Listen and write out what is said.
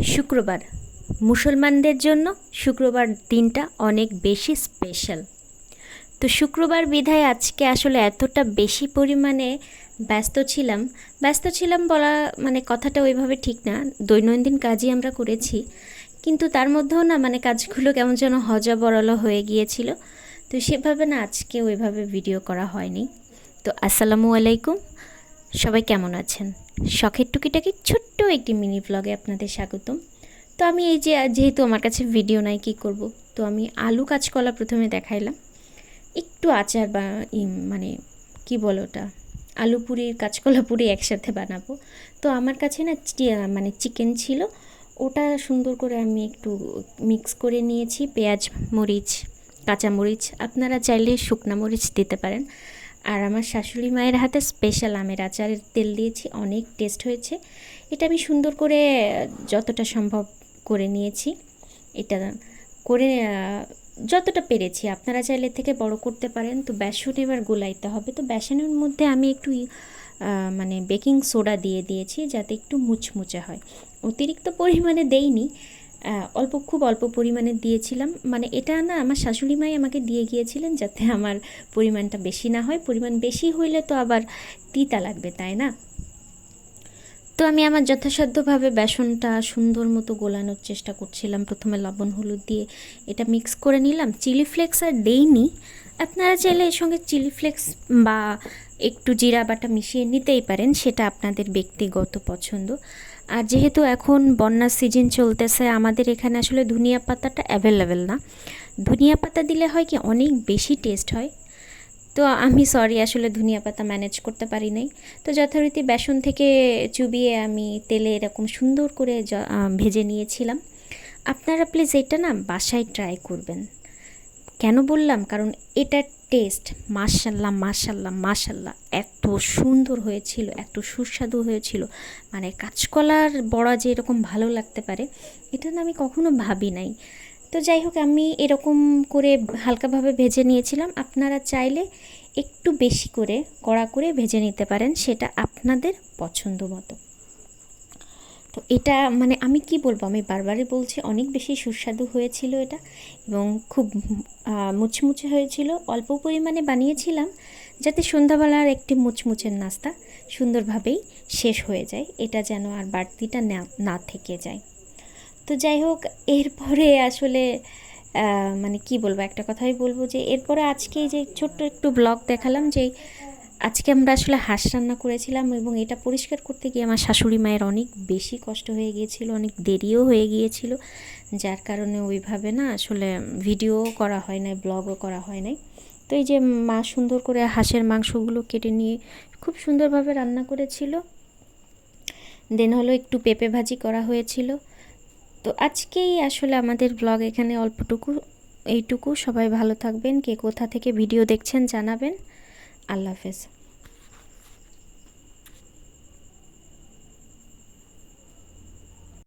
শুক্রবার মুসলমানদের জন্য শুক্রবার দিনটা অনেক বেশি স্পেশাল। তো শুক্রবার বিধায় আজকে আসলে এতটা বেশি পরিমাণে ব্যস্ত ছিলাম বলা মানে কথাটা ওইভাবে ঠিক না। দৈনন্দিন কাজই আমরা করেছি, কিন্তু তার মধ্যেও না মানে কাজগুলো কেমন যেন হজবরল হয়ে গিয়েছিল। তো সেভাবে না আজকে ওইভাবে ভিডিও করা হয়নি। তো আসসালামু আলাইকুম, সবাই কেমন আছেন? শখের টুকিটাকি ছোট্ট একটি মিনি ব্লগে আপনাদের স্বাগতম। তো আমি এই যে যেহেতু আমার কাছে ভিডিও নাই, কী করব, তো আমি আলু কাঁচকলা প্রথমে দেখাইলাম, একটু আচার বা মানে কি বলো ওটা, আলু পুরি কাঁচকলা পুরি একসাথে বানাবো। তো আমার কাছে না মানে চিকেন ছিল, ওটা সুন্দর করে আমি একটু মিক্স করে নিয়েছি, পেঁয়াজ মরিচ কাঁচামরিচ, আপনারা চাইলে শুকনা মরিচ দিতে পারেন। আর আমার শাশুড়ি মায়ের হাতে স্পেশাল আমের আচারের তেল দিয়েছি, অনেক টেস্ট হয়েছে। এটা আমি সুন্দর করে যতটা সম্ভব করে নিয়েছি। এটা করে যতটা পেরেছি, আপনারা চাইলে থেকে বড় করতে পারেন। তো বেসন এবার গোলাইতে হবে। তো বেসনের মধ্যে আমি একটু মানে বেকিং সোডা দিয়ে দিয়েছি যাতে একটু মুচমুচে হয়। অতিরিক্ত পরিমাণে দেইনি, খুব অল্প পরিমাণে দিয়েছিলাম। মানে এটা না আমার শাশুড়ি মাই আমাকে দিয়ে গিয়েছিলেন যাতে আমার পরিমাণটা বেশি না হয়। পরিমাণ বেশি হইলে তো আবার তিতা লাগবে, তাই না? তো আমি আমার যথাসাধ্যভাবে বেসনটা সুন্দর মতো গোলানোর চেষ্টা করছিলাম। প্রথমে লবণ হলুদ দিয়ে এটা মিক্স করে নিলাম। চিলি ফ্লেক্স আর দেইনি, আপনারা চাইলে এর সঙ্গে চিলি ফ্লেক্স বা একটু জিরা বাটা মিশিয়ে নিতেই পারেন, সেটা আপনাদের ব্যক্তিগত পছন্দ। আর যেহেতু এখন বন্যার সিজন চলতেছে, আমাদের এখানে আসলে ধনিয়া পাতাটা অ্যাভেলেবেল না। ধনিয়া পাতা দিলে হয় কি অনেক বেশি টেস্ট হয়। তো আমি সরি, আসলে ধনিয়া পাতা ম্যানেজ করতে পারি নাই। তো যথারীতি বেসন থেকে চুবিয়ে আমি তেলে এরকম সুন্দর করে ভেজে নিয়েছিলাম। আপনারা প্লিজ এটা না বাসায় ট্রাই করবেন। কেন বললাম, কারণ এটার টেস্ট মাশাল্লাহ মাশাল্লাহ মাশাল্লাহ এত সুন্দর হয়েছিল, এত সুস্বাদু হয়েছিল। মানে কাঁচকলার বড়া যে এরকম ভালো লাগতে পারে, এটা না আমি কখনো ভাবি নাই। তো যাই হোক, আমি এরকম করে হালকাভাবে ভেজে নিয়েছিলাম। আপনারা চাইলে একটু বেশি করে কড়া করে ভেজে নিতে পারেন, সেটা আপনাদের পছন্দ মতো। তো এটা মানে আমি কি বলবো, আমি বারবারই বলছি, অনেক বেশি সুস্বাদু হয়েছিল এটা, এবং খুব মুচমুচে হয়েছিল। অল্প পরিমাণে বানিয়েছিলাম যাতে সন্ধ্যাবেলার একটি মুচমুচের নাস্তা সুন্দরভাবেই শেষ হয়ে যায়, এটা যেন আর বাড়তিটা না থেকে যায়। তো যাই হোক, এরপরে আসলে মানে কি বলবো, একটা কথাই বলবো যে এরপরে আজকে যে ছোট্ট একটু ব্লগ দেখালাম যে আজকে আমরা আসলে হাঁস রান্না করেছিলাম, এবং এটা পরিষ্কার করতে গিয়ে আমার শাশুড়ি মায়ের অনেক বেশি কষ্ট হয়ে গিয়েছিল, অনেক দেরিও হয়ে গিয়েছিল, যার কারণে ওইভাবে না আসলে ভিডিও করা হয় নাই, ব্লগও করা হয় নাই। তো এই যে মা সুন্দর করে হাঁসের মাংসগুলো কেটে নিয়ে খুব সুন্দরভাবে রান্না করেছিল। দেন হলো একটু পেঁপে ভাজি করা হয়েছিল। তো আজকেই আসলে আমাদের ব্লগ এখানে এইটুকু। সবাই ভালো থাকবেন, কে কোথা থেকে ভিডিও দেখছেন জানাবেন। আল্লাহ হাফেজ।